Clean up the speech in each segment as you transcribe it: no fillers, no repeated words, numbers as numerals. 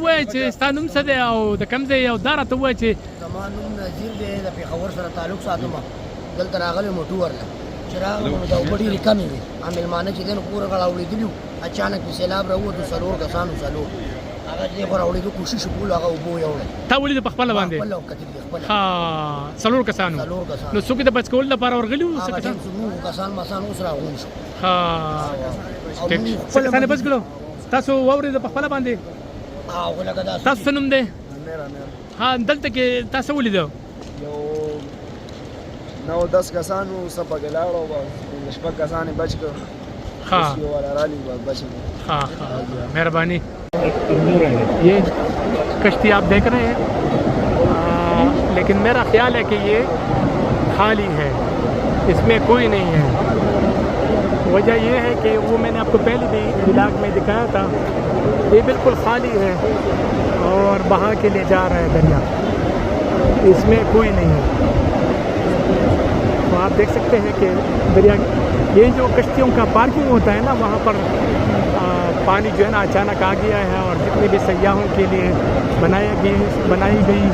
وای چې ستا نوم څه دی او د کوم ځای او دا راته ووایه چې زما نوم نذیر دی، د پېښور سره تعلق ساتم. دلته راغلی موټو ورله چې راغلم نو د اوبه ډېرې کمې وې. مېلمانه چې دی نو کور غاړه اورېدلي وو، اچانک مې سیلاب راووتو، څلور کسانو هغه چې خو راوړېدو کوشش وکړو، هغه اوبه ویوړل. تا ولیدې په خپله باندې؟ خپله وکتلي دي خپله. ها، څلور کسانو. نو څوک د بچ کولو لپاره ورغلي وو؟ هغه ټیم زموږ کسان مسان اوس راغون شو. ها، څه کسان یې بچ کړو؟ تاسو واورېده په خپله باندې؟ هغه لکه داسې. تاسو څه نوم دی؟ ها، دلته کې تاسو ولیدو؟ یو 9-10 کسانو څه پکې لاړو، شپږ کسان یې بچ کړو. ها ها ها، مہربانی. یہ کشتی آپ دیکھ رہے ہیں، لیکن میرا خیال ہے کہ یہ خالی ہے، اس میں کوئی نہیں ہے. وجہ یہ ہے کہ وہ میں نے آپ کو پہلے بھی بلاگ میں دکھایا تھا، یہ بالکل خالی ہے اور بہا کے لے جا رہا ہے دریا، اس میں کوئی نہیں ہے. تو آپ آپ دیکھ سکتے ہیں کہ دریا یہ جو کشتیوں کا پارکنگ ہوتا ہے نا وہاں پر پانی جو ہے نا اچانک آ گیا ہے اور جتنے بھی سیاحوں کے لیے بنائی گئی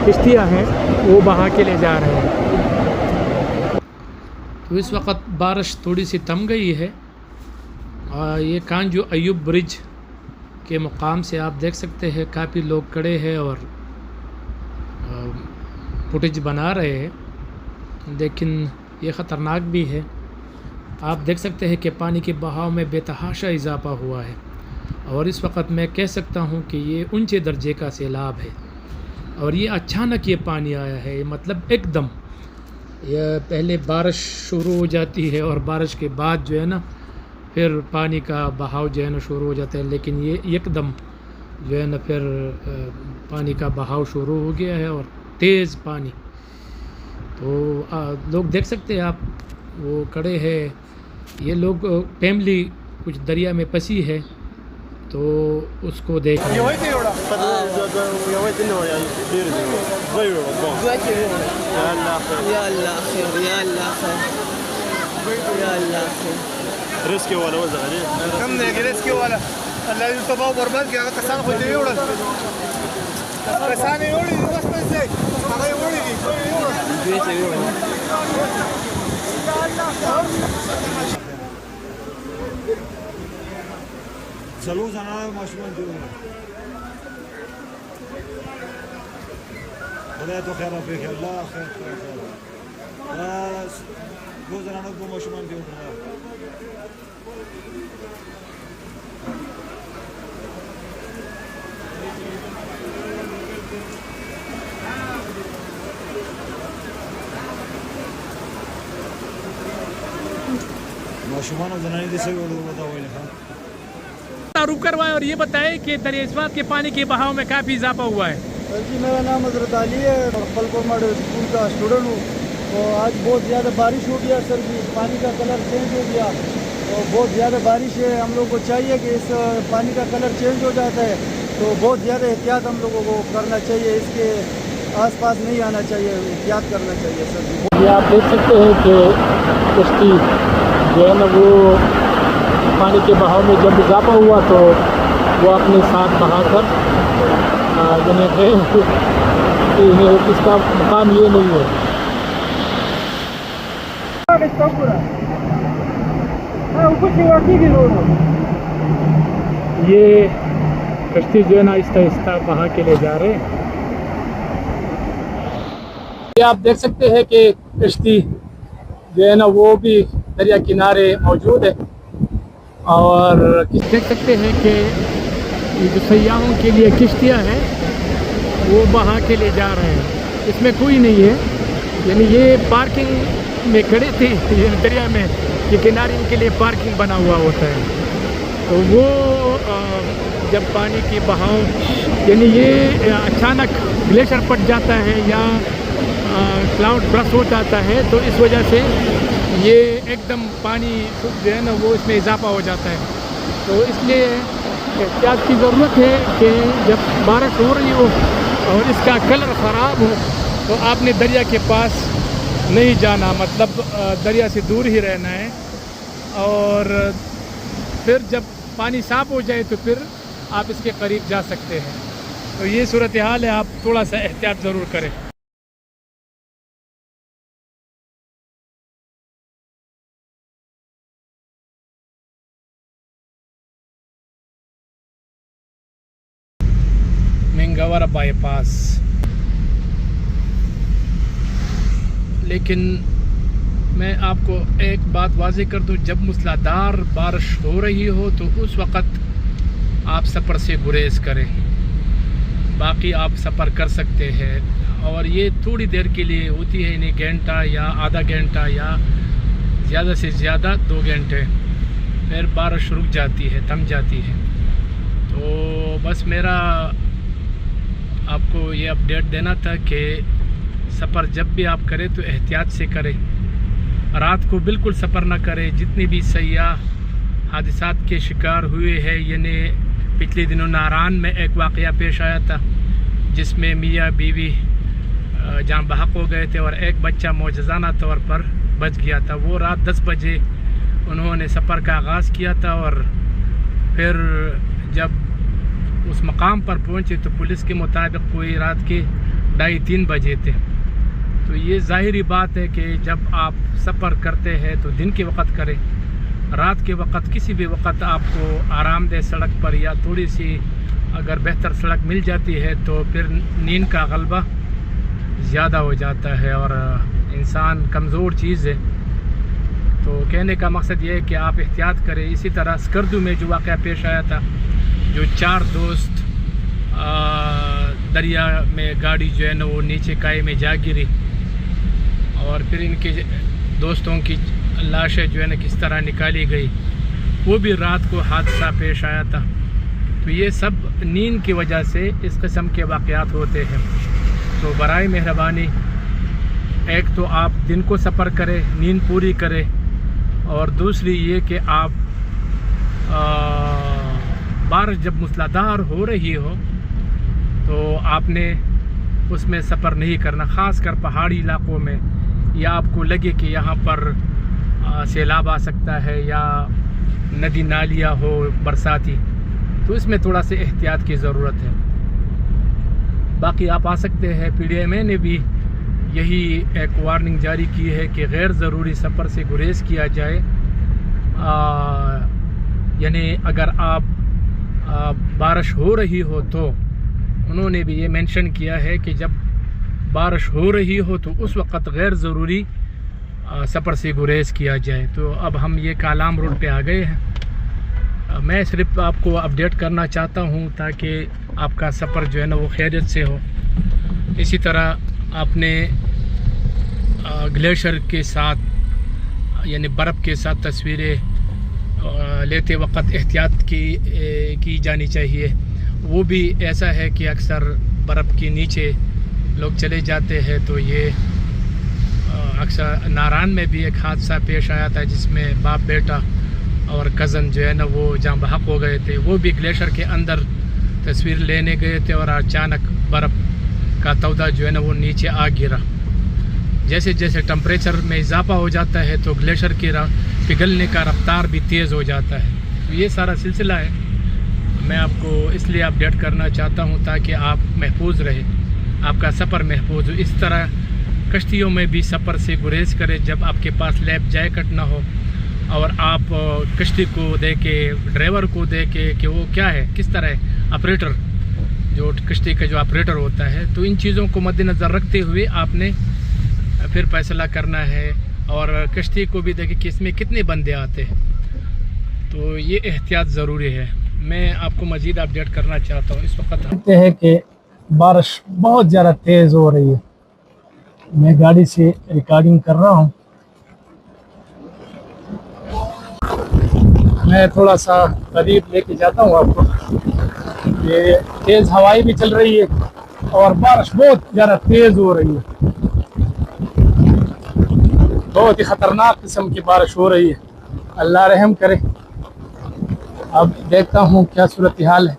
کشتیاں ہیں وہ بہا کے لے جا رہے ہیں۔ تو اس وقت بارش تھوڑی سی تھم گئی ہے اور یہ کانجو ایوب برج کے مقام سے آپ دیکھ سکتے ہیں کافی لوگ کھڑے ہیں اور فوٹیج بنا رہے ہیں، لیکن یہ خطرناک بھی ہے۔ آپ دیکھ سکتے ہیں کہ پانی کے بہاؤ میں بے تحاشا اضافہ ہوا ہے اور اس وقت میں کہہ سکتا ہوں کہ یہ اونچے درجے کا سیلاب ہے اور یہ اچانک یہ پانی آیا ہے، مطلب ایک دم یہ پہلے بارش شروع ہو جاتی ہے اور بارش کے بعد جو ہے نا پھر پانی کا بہاؤ جو ہے نا شروع ہو جاتا ہے، لیکن یہ ایک دم جو ہے نا پھر پانی کا بہاؤ شروع ہو گیا ہے اور تیز پانی۔ تو لوگ دیکھ سکتے ہیں آپ وہ کھڑے ہیں، یہ لوگ فیملی کچھ دریا میں پھنسی ہے تو اس کو دیکھ رہے ہیں۔ رزق والا وزع عليه كم رزق والا الله يتبع برباد يا كسان خو دې وړل کسان یې وړي بس بس هغه یې وړي دې چې وړي چلو زنانه ماشومان دي خدای تو خیر افریقا الله خیر بس دو زنانه دو ماشومان دي ماشومان زنانی دي سوي ولا تعارف کروائے اور یہ بتائیں کہ دریا اسوات کے پانی کے بہاؤ میں کافی اضافہ ہوا ہے۔ جی میرا نام حضرت علی ہے اور پلپور اسکول کا اسٹوڈنٹ ہوں۔ تو آج بہت زیادہ بارش ہو گیا سر جی، پانی کا کلر چینج ہو گیا اور بہت زیادہ بارش ہے۔ ہم لوگ کو چاہیے کہ اس پانی کا کلر چینج ہو جاتا ہے تو بہت زیادہ احتیاط ہم لوگوں کو کرنا چاہیے، اس کے آس پاس نہیں آنا چاہیے، احتیاط کرنا چاہیے سر جی۔ یہ آپ دیکھ سکتے ہیں کہ کشتی جو ہے نا وہ پانی کے بہاؤ میں جب اضافہ ہوا تو وہ اپنے ساتھ بہا کر اس کا مقام یہ نہیں ہے۔ یہ کشتی جو ہے نا آہستہ آہستہ بہا کے لے جا رہے ہیں۔ یہ آپ دیکھ سکتے ہیں کہ کشتی جو ہے نا وہ بھی دریا کنارے موجود ہے اور دیکھ سکتے ہیں کہ یہ جو سیاحوں کے لیے کشتیاں ہیں وہ بہا کے لے جا رہے ہیں، اس میں کوئی نہیں ہے، یعنی یہ پارکنگ میں کھڑے تھے دریا میں، یہ کنارے ان کے لیے پارکنگ بنا ہوا ہوتا ہے۔ تو وہ جب پانی کی بہاؤ یعنی یہ اچانک گلیشر پٹ جاتا ہے یا کلاؤڈ برس ہو جاتا ہے تو اس وجہ سے یہ ایک دم پانی جو ہے نا وہ اس میں اضافہ ہو جاتا ہے۔ تو اس لیے احتیاط کی ضرورت ہے کہ جب بارش ہو رہی ہو اور اس کا کلر خراب ہو تو آپ نے دریا کے پاس نہیں جانا، مطلب دریا سے دور ہی رہنا ہے، اور پھر جب پانی صاف ہو جائے تو پھر آپ اس کے قریب جا سکتے ہیں۔ تو یہ صورتحال ہے، آپ تھوڑا سا احتیاط ضرور کریں۔ منگاورا بائی پاس، لیکن میں آپ کو ایک بات واضح کر دوں، جب موسلادھار بارش ہو رہی ہو تو اس وقت آپ سفر سے گریز کریں، باقی آپ سفر کر سکتے ہیں، اور یہ تھوڑی دیر کے لیے ہوتی ہے، انہیں گھنٹہ یا آدھا گھنٹہ یا زیادہ سے زیادہ 2 گھنٹے، پھر بارش رک جاتی ہے، تھم جاتی ہے۔ تو بس میرا آپ کو یہ اپڈیٹ دینا تھا کہ سفر جب بھی آپ کریں تو احتیاط سے کریں، رات کو بالکل سفر نہ کریں۔ جتنے بھی سیاح حادثات کے شکار ہوئے ہیں، یعنی پچھلے دنوں ناران میں ایک واقعہ پیش آیا تھا جس میں میاں بیوی جان بحق ہو گئے تھے اور ایک بچہ معجزانہ طور پر بج گیا تھا. وہ رات 10 بجے انہوں نے سفر کا آغاز کیا تھا اور پھر جب اس مقام پر پہنچے تو پولیس کے مطابق کوئی رات کے 2:30-3 بجے تھے. تو یہ ظاہری بات ہے کہ جب آپ سفر کرتے ہیں تو دن کے وقت کریں. رات کے وقت کسی بھی وقت آپ کو آرام دہ سڑک پر یا تھوڑی سی اگر بہتر سڑک مل جاتی ہے تو پھر نیند کا غلبہ زیادہ ہو جاتا ہے اور انسان کمزور چیز ہے. تو کہنے کا مقصد یہ ہے کہ آپ احتیاط کریں. اسی طرح اسکردو میں جو واقعہ پیش آیا تھا, جو 4 دوست دریا میں گاڑی جو ہے نا وہ نیچے کائے میں جا گری اور پھر ان کے دوستوں کی لاشیں جو ہے نا کس طرح نکالی گئی, وہ بھی رات کو حادثہ پیش آیا تھا. تو یہ سب نیند کی وجہ سے اس قسم کے واقعات ہوتے ہیں. تو برائے مہربانی ایک تو آپ دن کو سفر کریں, نیند پوری کریں, اور دوسری یہ کہ آپ بارش جب موسلادھار ہو رہی ہو تو آپ نے اس میں سفر نہیں کرنا, خاص کر پہاڑی علاقوں میں, یا آپ کو لگے کہ یہاں پر سیلاب آ سکتا ہے یا ندی نالیاں ہو برساتی, تو اس میں تھوڑا سے احتیاط کی ضرورت ہے. باقی آپ آ سکتے ہیں. PDMA نے بھی یہی ایک وارننگ جاری کی ہے کہ غیر ضروری سفر سے گریز کیا جائے. یعنی اگر آپ بارش ہو رہی ہو تو انہوں نے بھی یہ مینشن کیا ہے کہ جب بارش ہو رہی ہو تو اس وقت غیر ضروری سفر سے گریز کیا جائے. تو اب ہم یہ کالام روڈ پہ آ گئے ہیں. میں صرف آپ کو اپڈیٹ کرنا چاہتا ہوں تاکہ آپ کا سفر جو ہے نا وہ خیریت سے ہو. اسی طرح آپ نے گلیشر کے ساتھ یعنی برف کے ساتھ تصویریں لیتے وقت احتیاط کی جانی چاہیے. وہ بھی ایسا ہے کہ اکثر برف کے نیچے لوگ چلے جاتے ہیں. تو یہ اکثر ناران میں بھی ایک حادثہ پیش آیا تھا جس میں باپ بیٹا اور کزن جو ہے نا وہ جاں بحق ہو گئے تھے. وہ بھی گلیشر کے اندر تصویر لینے گئے تھے اور اچانک برف کا تودہ جو ہے نا وہ نیچے آ گرا. جیسے جیسے ٹمپریچر میں اضافہ ہو جاتا ہے تو گلیشر کی پگھلنے کا رفتار بھی تیز ہو جاتا ہے. تو یہ سارا سلسلہ ہے. میں آپ کو اس لیے اپڈیٹ کرنا چاہتا ہوں تاکہ آپ محفوظ رہیں, آپ کا سفر محفوظ ہو. اس طرح کشتیوں میں بھی سفر سے گریز کریں جب آپ کے پاس لیف جیکٹ نہ ہو اور آپ کشتی کو دیکھیں, ڈرائیور کو دیکھیں کہ وہ کیا ہے, کس طرح ہے, آپریٹر جو کشتی کا جو آپریٹر ہوتا ہے. تو ان چیزوں کو مد نظر رکھتے ہوئے آپ نے پھر فیصلہ کرنا ہے, اور کشتی کو بھی دیکھیں کہ اس میں کتنے بندے آتے ہیں. تو یہ احتیاط ضروری ہے. میں آپ کو مزید اپڈیٹ کرنا چاہتا ہوں. اس وقت کہتے ہیں کہ بارش بہت زیادہ تیز ہو رہی ہے. میں گاڑی سے ریکارڈنگ کر رہا ہوں. میں تھوڑا سا قریب لے کے جاتا ہوں آپ کو. یہ تیز ہوائیں بھی چل رہی ہے اور بارش بہت زیادہ تیز ہو رہی ہے. بہت ہی خطرناک قسم کی بارش ہو رہی ہے. اللہ رحم کرے. اب دیکھتا ہوں کیا صورتحال ہے.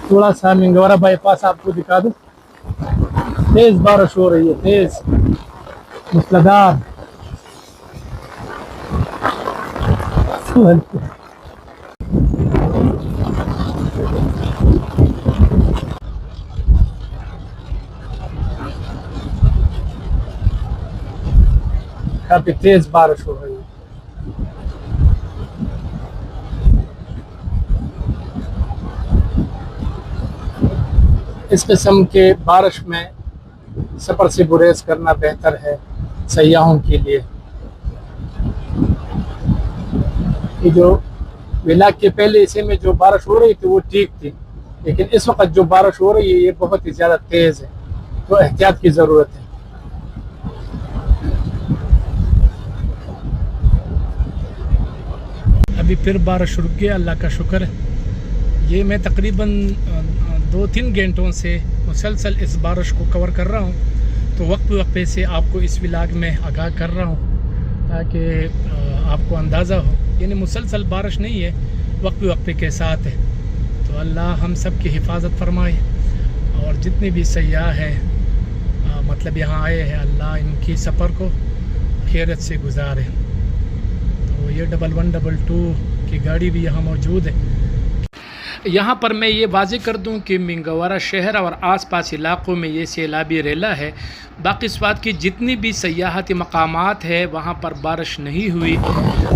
تھوڑا سا منگورا بائی پاس آپ کو دکھا دوں. تیز بارش ہو رہی ہے, تیز موسلادھار. کافی تیز بارش ہو رہی ہے. اس قسم کے بارش میں سفر سے گریز کرنا بہتر ہے سیاحوں کے لیے. یہ جو ولاگ کے پہلے حصے میں جو بارش ہو رہی تھی وہ ٹھیک تھی, لیکن اس وقت جو بارش ہو رہی ہے یہ بہت ہی زیادہ تیز ہے. تو احتیاط کی ضرورت ہے. ابھی پھر بارش رک گیا, اللہ کا شکر ہے. یہ میں تقریباً 2-3 گھنٹوں سے مسلسل اس بارش کو کور کر رہا ہوں. تو وقت وقفے سے آپ کو اس ولاگ میں آگاہ کر رہا ہوں تاکہ آپ کو اندازہ ہو. یعنی مسلسل بارش نہیں ہے, وقت وقفے کے ساتھ ہے. تو اللہ ہم سب کی حفاظت فرمائے اور جتنے بھی سیاح ہیں مطلب یہاں آئے ہیں اللہ ان کی سفر کو خیریت سے گزارے. تو یہ 1122 کی گاڑی بھی یہاں موجود ہے. یہاں پر میں یہ واضح کر دوں کہ منگورہ شہر اور آس پاس علاقوں میں یہ سیلابی ریلا ہے. باقی سوات کی جتنی بھی سیاحتی مقامات ہے وہاں پر بارش نہیں ہوئی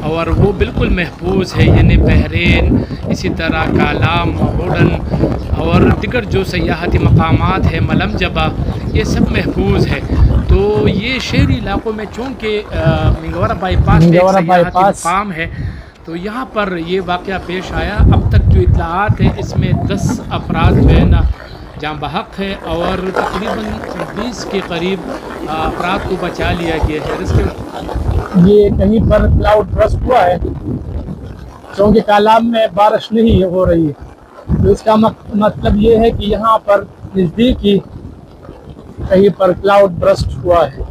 اور وہ بالکل محفوظ ہے. یعنی بحرین، اسی طرح کالام، ہوڈن اور دیگر جو سیاحتی مقامات ہیں، ملم جبہ، یہ سب محفوظ ہے. تو یہ شہری علاقوں میں چونکہ منگورہ بائی پاس ایک سیاحتی مقام ہے تو یہاں پر یہ واقعہ پیش آیا. اب تک جو اطلاعات ہیں اس میں 10 افراد جو ہے نا جاں بحق ہے اور تقریباً 20 کے قریب افراد کو بچا لیا گیا ہے. اس کے یہ کہیں پر کلاؤڈ برسٹ ہوا ہے کیونکہ کالام میں بارش نہیں ہو رہی ہے. تو اس کا مطلب یہ ہے کہ یہاں پر نزدیک ہی کہیں پر کلاؤڈ برسٹ ہوا ہے.